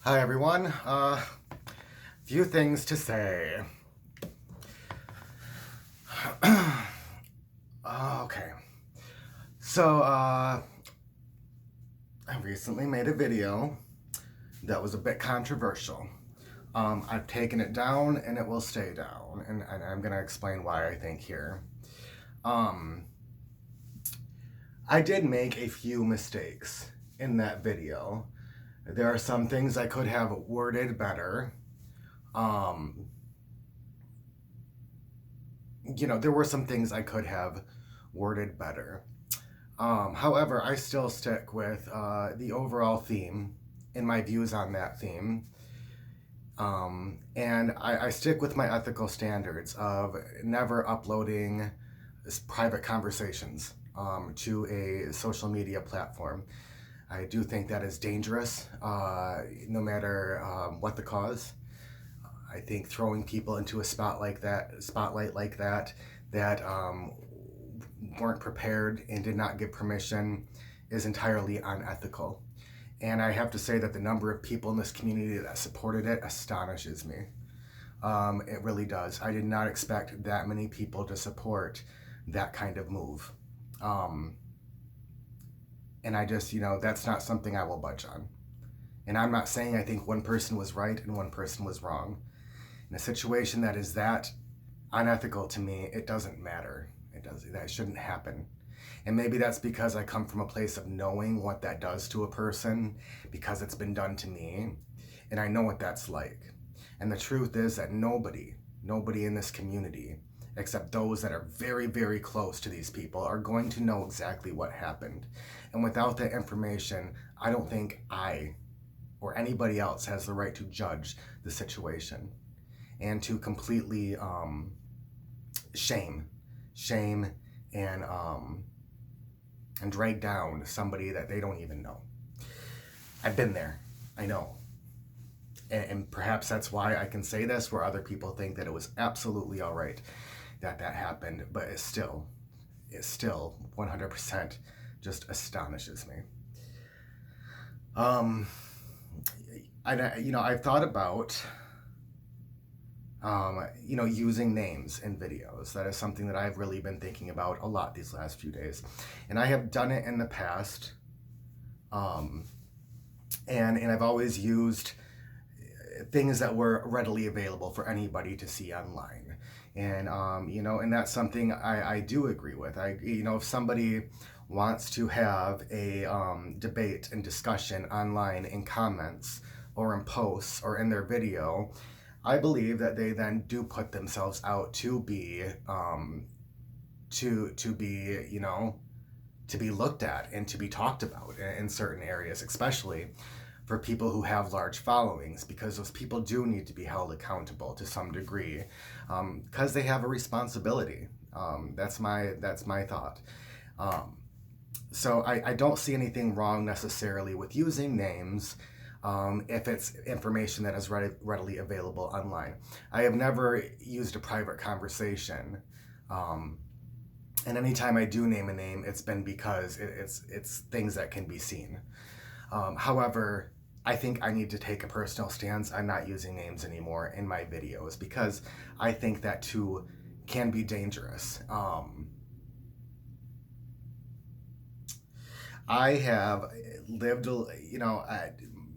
Hi everyone. Few things to say. Okay. So, I recently made a video that was a bit controversial. I've taken it down and it will stay down, and I'm gonna explain why I think here. Um, I did make a few mistakes in that video. There are some things I could have worded better. Um, there were some things I could have worded better. However, I still stick with the overall theme and my views on that theme. And I stick with my ethical standards of never uploading private conversations to a social media platform. I do think that is dangerous, no matter what the cause. I think throwing people into a spotlight like that weren't prepared and did not give permission is entirely unethical. And I have to say that the number of people in this community that supported it astonishes me. It really does. I did not expect that many people to support that kind of move. And I just, that's not something I will budge on. And I'm not saying I think one person was right and one person was wrong. In a situation that is that unethical to me, it doesn't matter. That shouldn't happen. And maybe that's because I come from a place of knowing what that does to a person because it's been done to me, and I know what that's like. And the truth is that nobody in this community, except those that are very, very close to these people, are going to know exactly what happened. And without that information, I don't think I or anybody else has the right to judge the situation and to completely shame and drag down somebody that they don't even know. I've been there. I know. And perhaps that's why I can say this, where other people think that it was absolutely all right that happened, but it still 100% just astonishes me. I've thought about using names in videos. That is something that I've really been thinking about a lot these last few days. And I have done it in the past. And I've always used things that were readily available for anybody to see online. And, and that's something I do agree with. If somebody wants to have a debate and discussion online in comments or in posts or in their video, I believe that they then do put themselves out to be to be looked at and to be talked about in certain areas, especially for people who have large followings, because those people do need to be held accountable to some degree, because they have a responsibility. That's my thought. So I don't see anything wrong necessarily with using names if it's information that is readily available online. I have never used a private conversation, and anytime I do name a name, it's been because it's things that can be seen. However, I think I need to take a personal stance. I'm not using names anymore in my videos because I think that too can be dangerous. I have lived,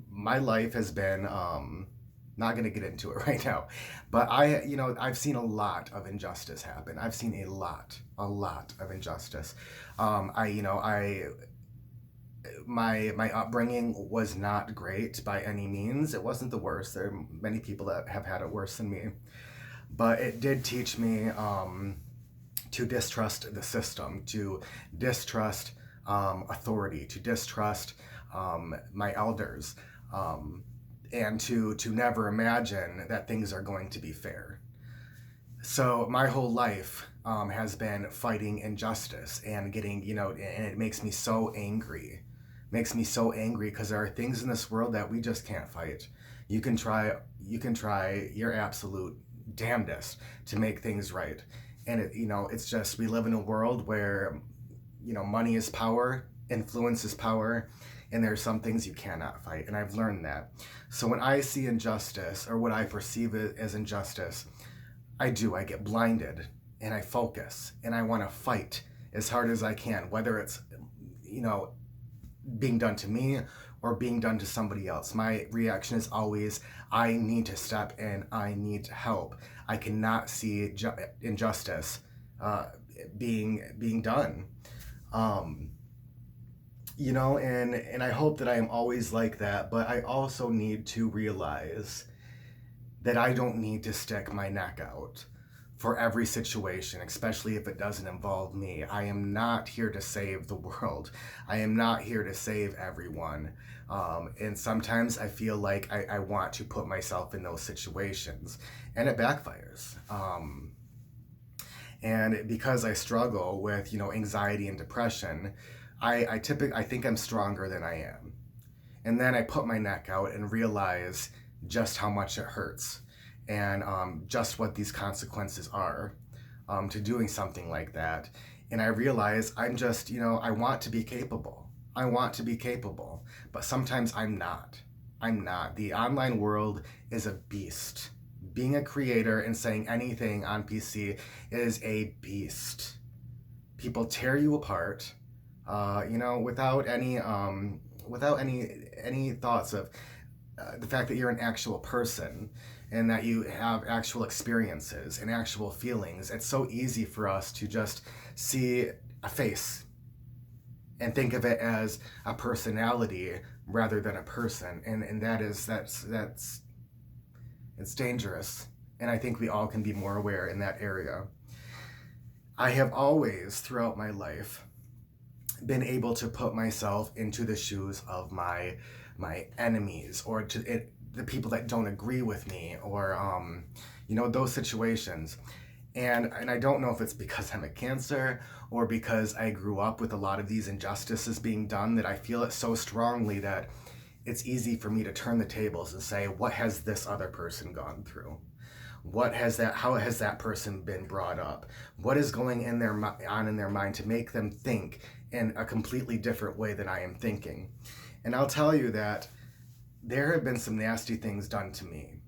my life has been, not going to get into it right now, but I've seen a lot of injustice happen. I've seen a lot of injustice. My upbringing was not great by any means. It wasn't the worst. There are many people that have had it worse than me, but it did teach me to distrust the system, to distrust authority, to distrust my elders, and to never imagine that things are going to be fair. So my whole life has been fighting injustice and getting, and it makes me so angry. Makes me so angry because there are things in this world that we just can't fight. You can try your absolute damnedest to make things right. And it's just, we live in a world where, money is power, influence is power, And there's some things you cannot fight, and I've learned that. So when I see injustice, or what I perceive as injustice, I get blinded, and I focus, and I want to fight as hard as I can, whether it's, being done to me or being done to somebody else. My reaction is always, I need to step in, I need help. I cannot see injustice being done. And I hope that I am always like that, but I also need to realize that I don't need to stick my neck out for every situation, especially if it doesn't involve me. I am not here to save the world. I am not here to save everyone. And sometimes I feel like I want to put myself in those situations, and it backfires. And because I struggle with, anxiety and depression, I think I'm stronger than I am. And then I put my neck out and realize just how much it hurts, and just what these consequences are to doing something like that. And I realize I'm just, I want to be capable. I want to be capable, but sometimes I'm not. I'm not. The online world is a beast. Being a creator and saying anything on PC is a beast. People tear you apart, without any thoughts of the fact that you're an actual person and that you have actual experiences and actual feelings. It's so easy for us to just see a face and think of it as a personality rather than a person, and that's it's dangerous. And I think we all can be more aware in that area. I have always, throughout my life, been able to put myself into the shoes of my enemies, or the people that don't agree with me, or those situations. And I don't know if it's because I'm a Cancer or because I grew up with a lot of these injustices being done, that I feel it so strongly that it's easy for me to turn the tables and say, what has this other person gone through? How has that person been brought up? What is going in their mind to make them think in a completely different way than I am thinking? And I'll tell you that there have been some nasty things done to me.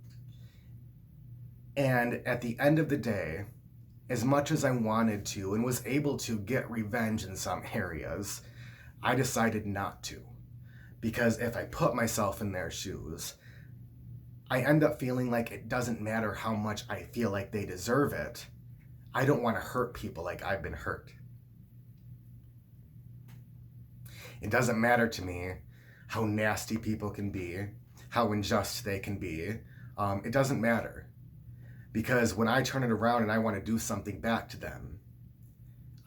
And at the end of the day, as much as I wanted to and was able to get revenge in some areas, I decided not to. Because if I put myself in their shoes, I end up feeling like it doesn't matter how much I feel like they deserve it. I don't want to hurt people like I've been hurt. It doesn't matter to me how nasty people can be, how unjust they can be. It doesn't matter. Because when I turn it around and I want to do something back to them,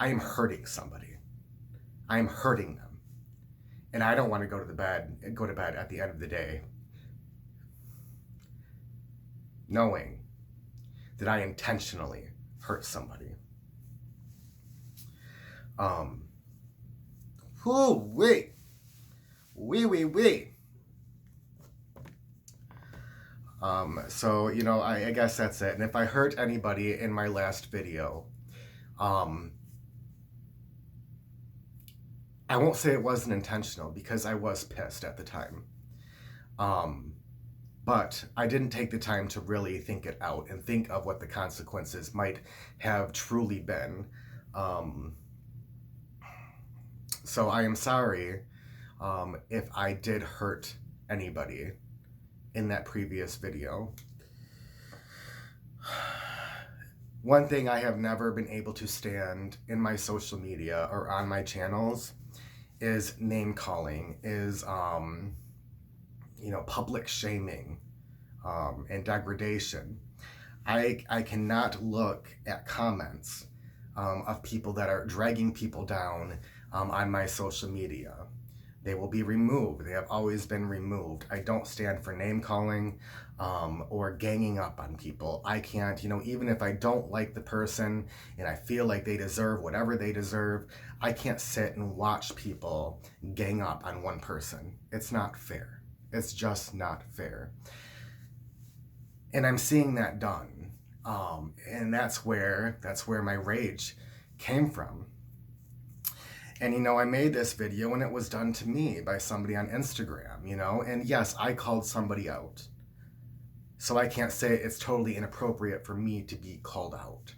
I am hurting somebody. I am hurting them. And I don't want to go to bed at the end of the day knowing that I intentionally hurt somebody. Wait. So, I guess that's it. And if I hurt anybody in my last video, I won't say it wasn't intentional, because I was pissed at the time. But I didn't take the time to really think it out and think of what the consequences might have truly been. So I am sorry if I did hurt anybody in that previous video. One thing I have never been able to stand in my social media or on my channels is name calling, is public shaming, and degradation. I cannot look at comments of people that are dragging people down on my social media. They will be removed. They have always been removed. I don't stand for name calling or ganging up on people. I can't, even if I don't like the person and I feel like they deserve whatever they deserve, I can't sit and watch people gang up on one person. It's not fair. It's just not fair. And I'm seeing that done. And that's where my rage came from. And, I made this video and it was done to me by somebody on Instagram, and yes, I called somebody out. So I can't say it's totally inappropriate for me to be called out.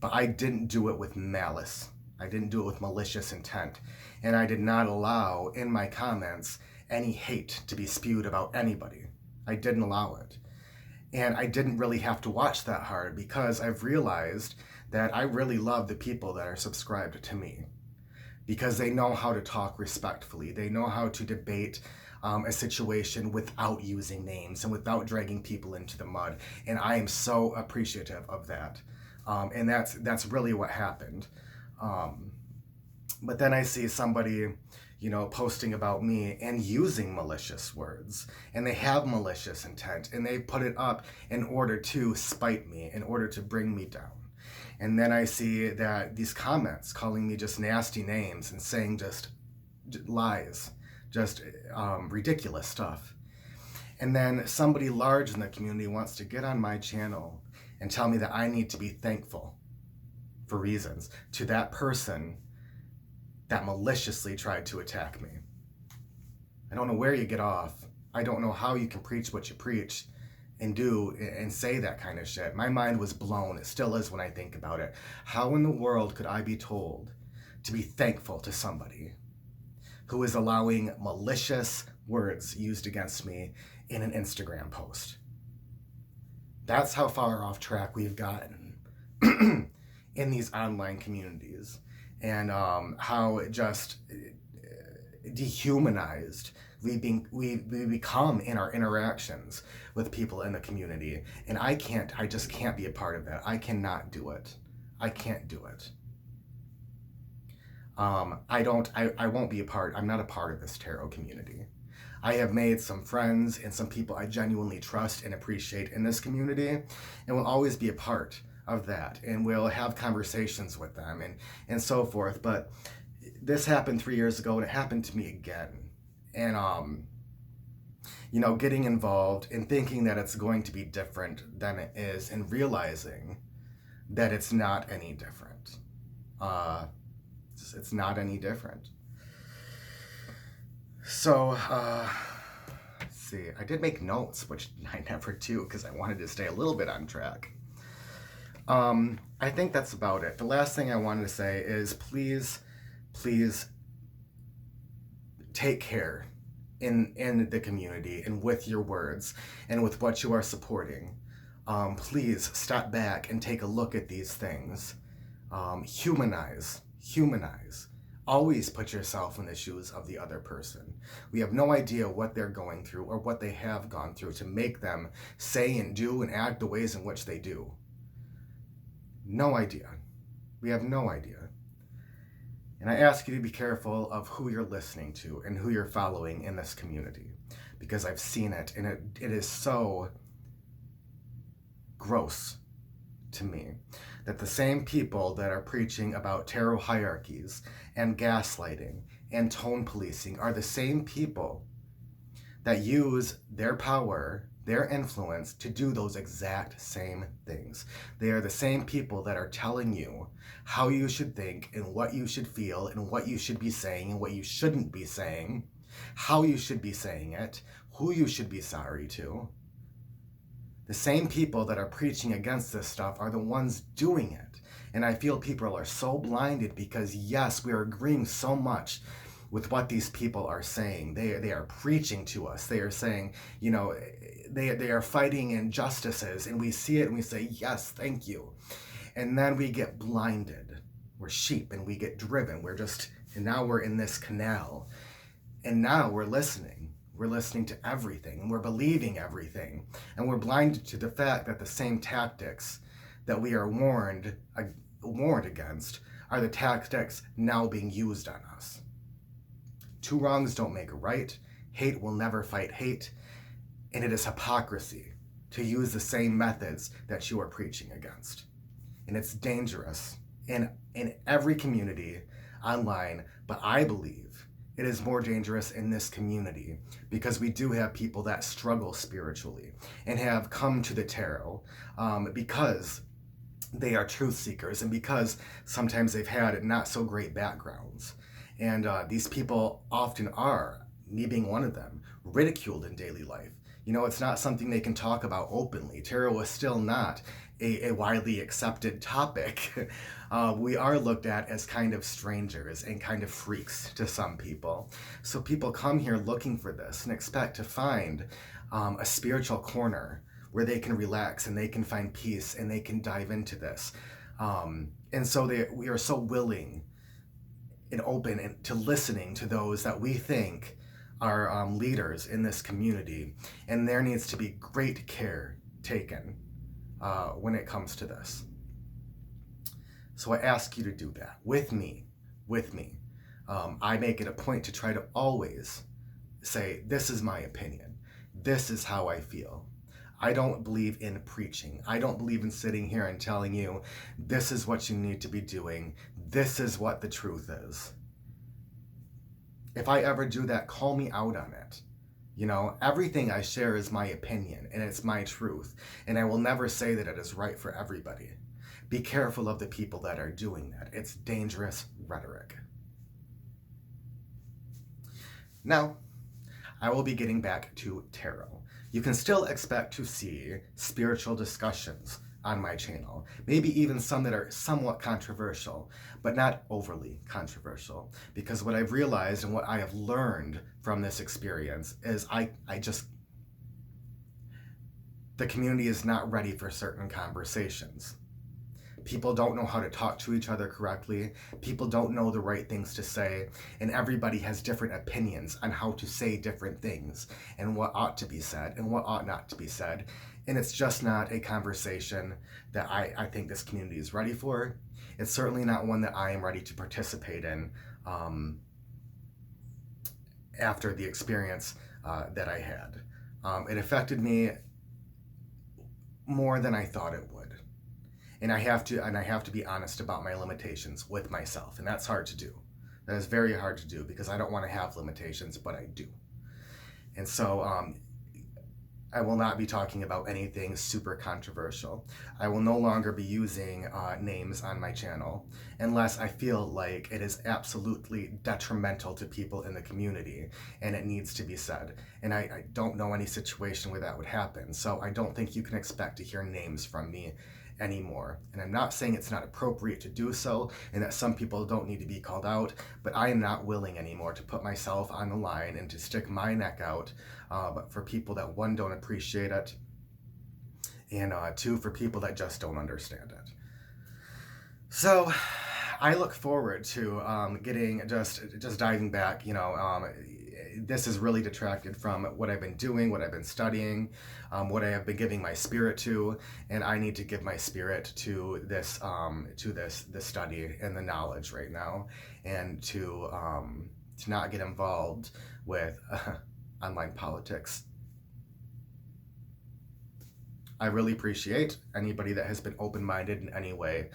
But I didn't do it with malice. I didn't do it with malicious intent. And I did not allow in my comments any hate to be spewed about anybody. I didn't allow it. And I didn't really have to watch that hard because I've realized that I really love the people that are subscribed to me because they know how to talk respectfully. They know how to debate a situation without using names and without dragging people into the mud. And I am so appreciative of that. And that's really what happened. But then I see somebody, posting about me and using malicious words, and they have malicious intent, and they put it up in order to spite me, in order to bring me down. And then I see that these comments calling me just nasty names and saying just lies, just ridiculous stuff. And then somebody large in the community wants to get on my channel and tell me that I need to be thankful for reasons to that person that maliciously tried to attack me. I don't know where you get off. I don't know how you can preach what you preach and do and say that kind of shit. My mind was blown. It still is when I think about it. How in the world could I be told to be thankful to somebody who is allowing malicious words used against me in an Instagram post? That's how far off track we've gotten in these online communities, and how it just dehumanized we become in our interactions with people in the community. And I just can't be a part of that. I cannot do it. I can't do it. I won't be a part. I'm not a part of this tarot community. I have made some friends and some people I genuinely trust and appreciate in this community, and will always be a part of that, and we'll have conversations with them and so forth. But this happened 3 years ago, and it happened to me again. And getting involved and thinking that it's going to be different than it is, and realizing that it's not any different. It's not any different. So, let's see. I did make notes, which I never do because I wanted to stay a little bit on track. I think that's about it. The last thing I wanted to say is please take care in the community and with your words and with what you are supporting. Please step back and take a look at these things. Humanize. Always put yourself in the shoes of the other person. We have no idea what they're going through or what they have gone through to make them say and do and act the ways in which they do. No idea. We have no idea. And I ask you to be careful of who you're listening to and who you're following in this community, because I've seen it, and it is so gross to me that the same people that are preaching about tarot hierarchies and gaslighting and tone policing are the same people that use their power, their influence, to do those exact same things. They are the same people that are telling you how you should think and what you should feel and what you should be saying and what you shouldn't be saying, how you should be saying it, who you should be sorry to. The same people that are preaching against this stuff are the ones doing it. And I feel people are so blinded because, yes, we are agreeing so much with what these people are saying. They are preaching to us. They are saying, they are fighting injustices, and we see it and we say, yes, thank you. And then we get blinded. We're sheep and we get driven. And now we're in this canal. And now we're listening. We're listening to everything, and we're believing everything. And we're blinded to the fact that the same tactics that we are warned against are the tactics now being used on us. Two wrongs don't make a right. Hate will never fight hate. And it is hypocrisy to use the same methods that you are preaching against. And it's dangerous in every community online, but I believe it is more dangerous in this community because we do have people that struggle spiritually and have come to the tarot because they are truth seekers, and because sometimes they've had not so great backgrounds. And these people often are, me being one of them, ridiculed in daily life. You know, it's not something they can talk about openly. Tarot is still not a widely accepted topic. We are looked at as kind of strangers and kind of freaks to some people. So people come here looking for this and expect to find a spiritual corner where they can relax and they can find peace and they can dive into this. And so we are so willing and open to listening to those that we think are leaders in this community. And there needs to be great care taken when it comes to this. So I ask you to do that with me. I make it a point to try to always say, this is my opinion. This is how I feel. I don't believe in preaching. I don't believe in sitting here and telling you, this is what you need to be doing. This is what the truth is. If I ever do that, call me out on it. You know, everything I share is my opinion and it's my truth. And I will never say that it is right for everybody. Be careful of the people that are doing that. It's dangerous rhetoric. Now, I will be getting back to tarot. You can still expect to see spiritual discussions on my channel, maybe even some that are somewhat controversial, but not overly controversial, because what I've realized and what I have learned from this experience is the community is not ready for certain conversations. People don't know how to talk to each other correctly. People don't know the right things to say. And everybody has different opinions on how to say different things and what ought to be said and what ought not to be said. And it's just not a conversation that I think this community is ready for. It's certainly not one that I am ready to participate in after the experience that I had. It affected me more than I thought it would. And I have to be honest about my limitations with myself, and that's hard to do. That is very hard to do because I don't want to have limitations, but I do. And so I will not be talking about anything super controversial. I will no longer be using names on my channel unless I feel like it is absolutely detrimental to people in the community and it needs to be said. And I don't know any situation where that would happen. So I don't think you can expect to hear names from me anymore. And I'm not saying it's not appropriate to do so and that some people don't need to be called out, but I am not willing anymore to put myself on the line and to stick my neck out but for people that, one, don't appreciate it, and two, for people that just don't understand it. So I look forward to getting just diving back. You know, this has really detracted from what I've been doing, what I've been studying, what I have been giving my spirit to, and I need to give my spirit to this study and the knowledge right now, and to not get involved with online politics. I really appreciate anybody that has been open-minded in any way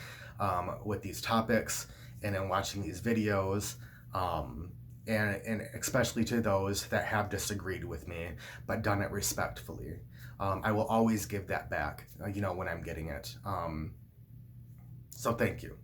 with these topics and in watching these videos, and especially to those that have disagreed with me but done it respectfully. I will always give that back, you know, when I'm getting it. So thank you.